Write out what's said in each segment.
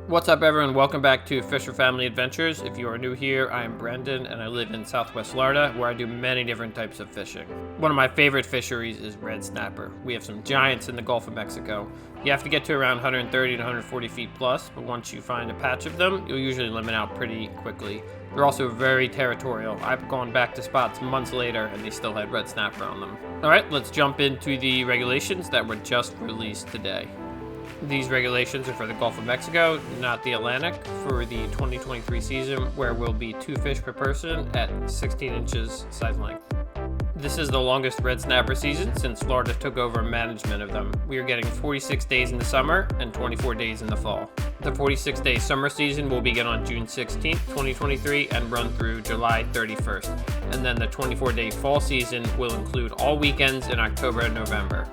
What's up, everyone? Welcome back to Fisher Family Adventures. If you are new here, I am Brendan and I live in Southwest Florida, where I do many different types of fishing. One of my favorite fisheries is red snapper. We have some giants in the Gulf of Mexico. You have to get to around 130 to 140 feet plus, but once you find a patch of them, you'll usually limit out pretty quickly. They're also very territorial. I've gone back to spots months later and they still had red snapper on them. Alright, let's jump into the regulations that were just released today. These regulations are for the Gulf of Mexico, not the Atlantic, for the 2023 season, where will be 2 fish per person at 16 inches size length. This is the longest red snapper season since Florida took over management of them. We are getting 46 days in the summer and 24 days in the fall. The 46-day summer season will begin on June 16th, 2023 and run through July 31st. And then the 24-day fall season will include all weekends in October and November.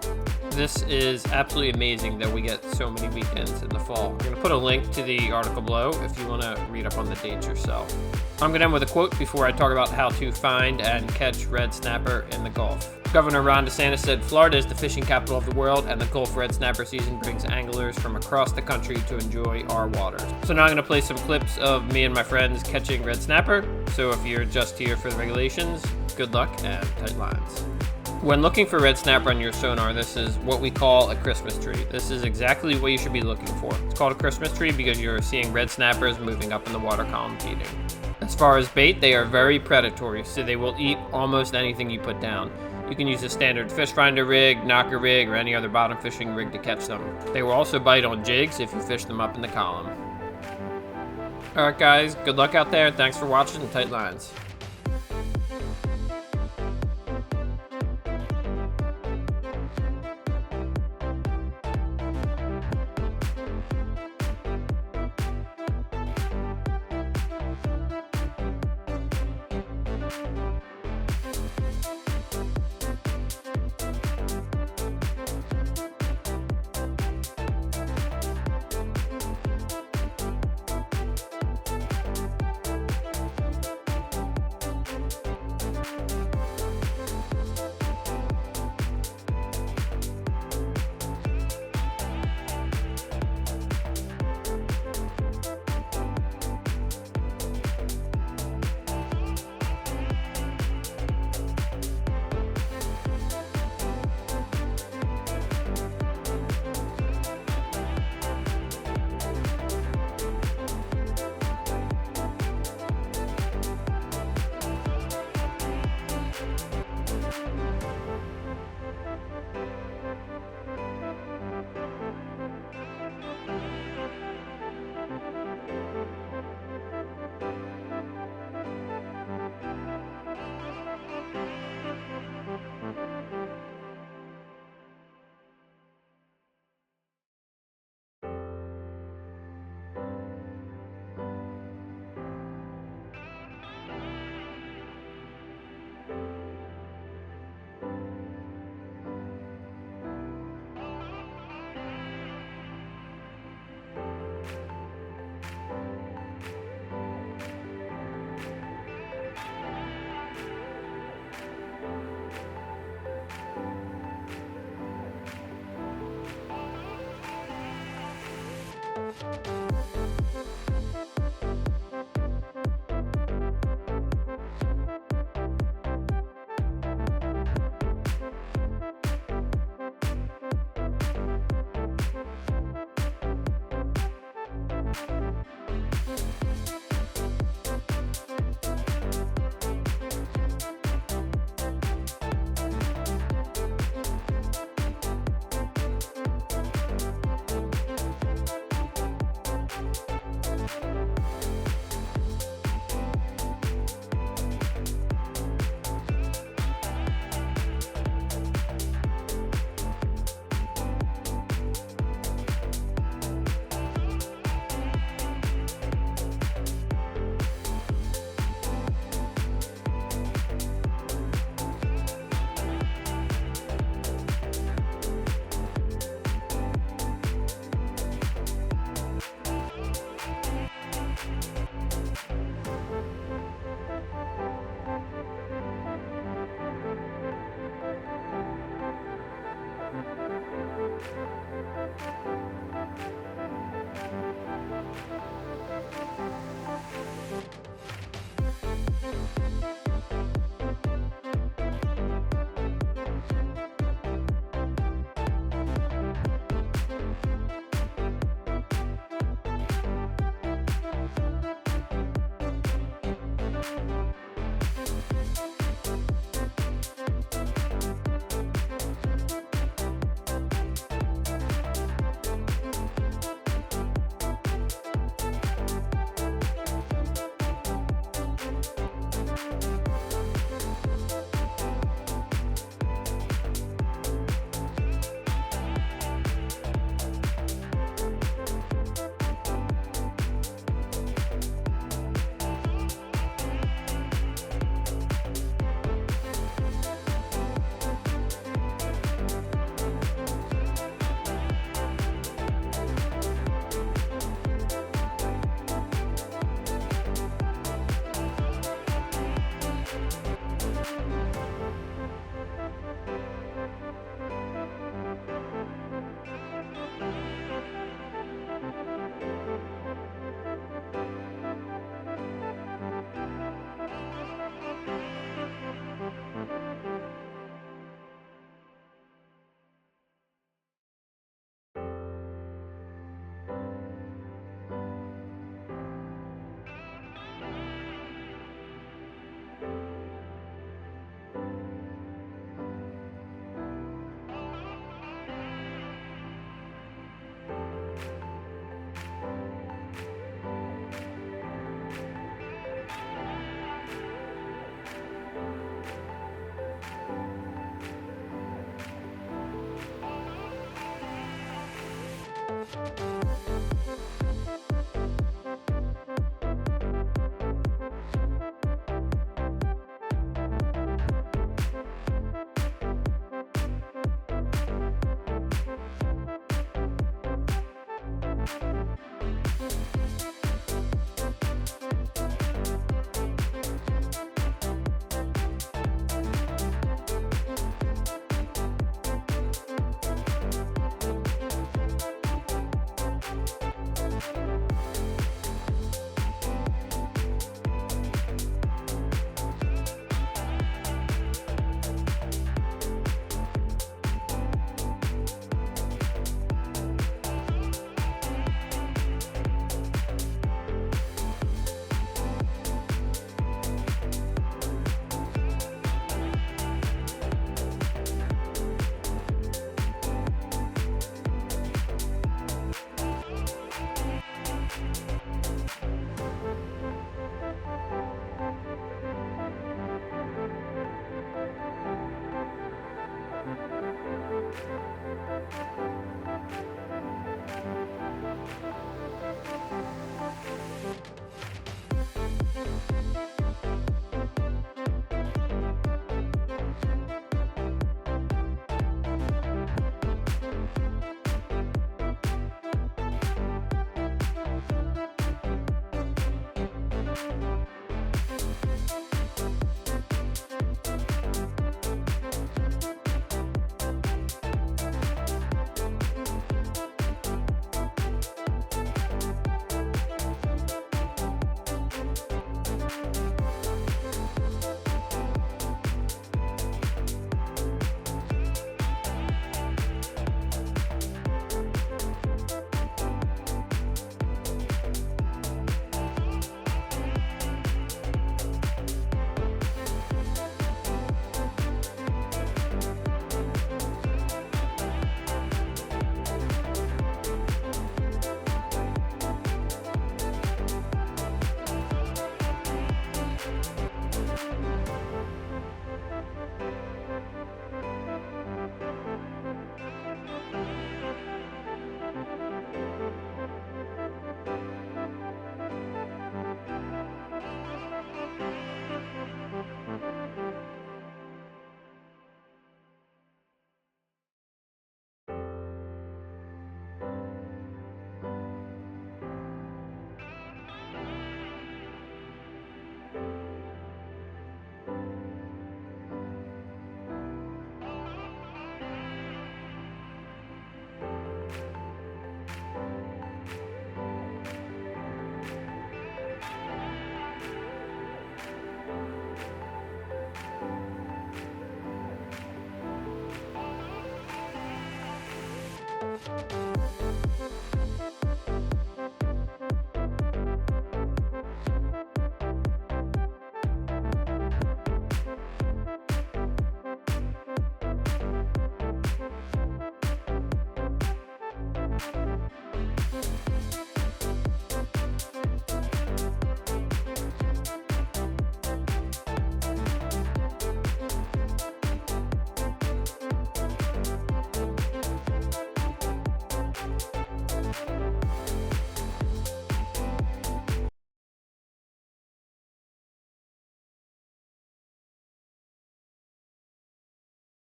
This is absolutely amazing that we get so many weekends in the fall. I'm going to put a link to the article below if you want to read up on the dates yourself. I'm going to end with a quote before I talk about how to find and catch red snapper in the Gulf. Governor Ron DeSantis said, "Florida is the fishing capital of the world, and the Gulf red snapper season brings anglers from across the country to enjoy our waters." So now I'm going to play some clips of me and my friends catching red snapper. So if you're just here for the regulations, good luck and tight lines. When looking for red snapper on your sonar, this is what we call a Christmas tree. This is exactly what you should be looking for. It's called a Christmas tree because you're seeing red snappers moving up in the water column feeding. As far as bait, they are very predatory, so they will eat almost anything you put down. You can use a standard fish finder rig, knocker rig, or any other bottom fishing rig to catch them. They will also bite on jigs if you fish them up in the column. Alright guys, good luck out there. Thanks for watching and tight lines.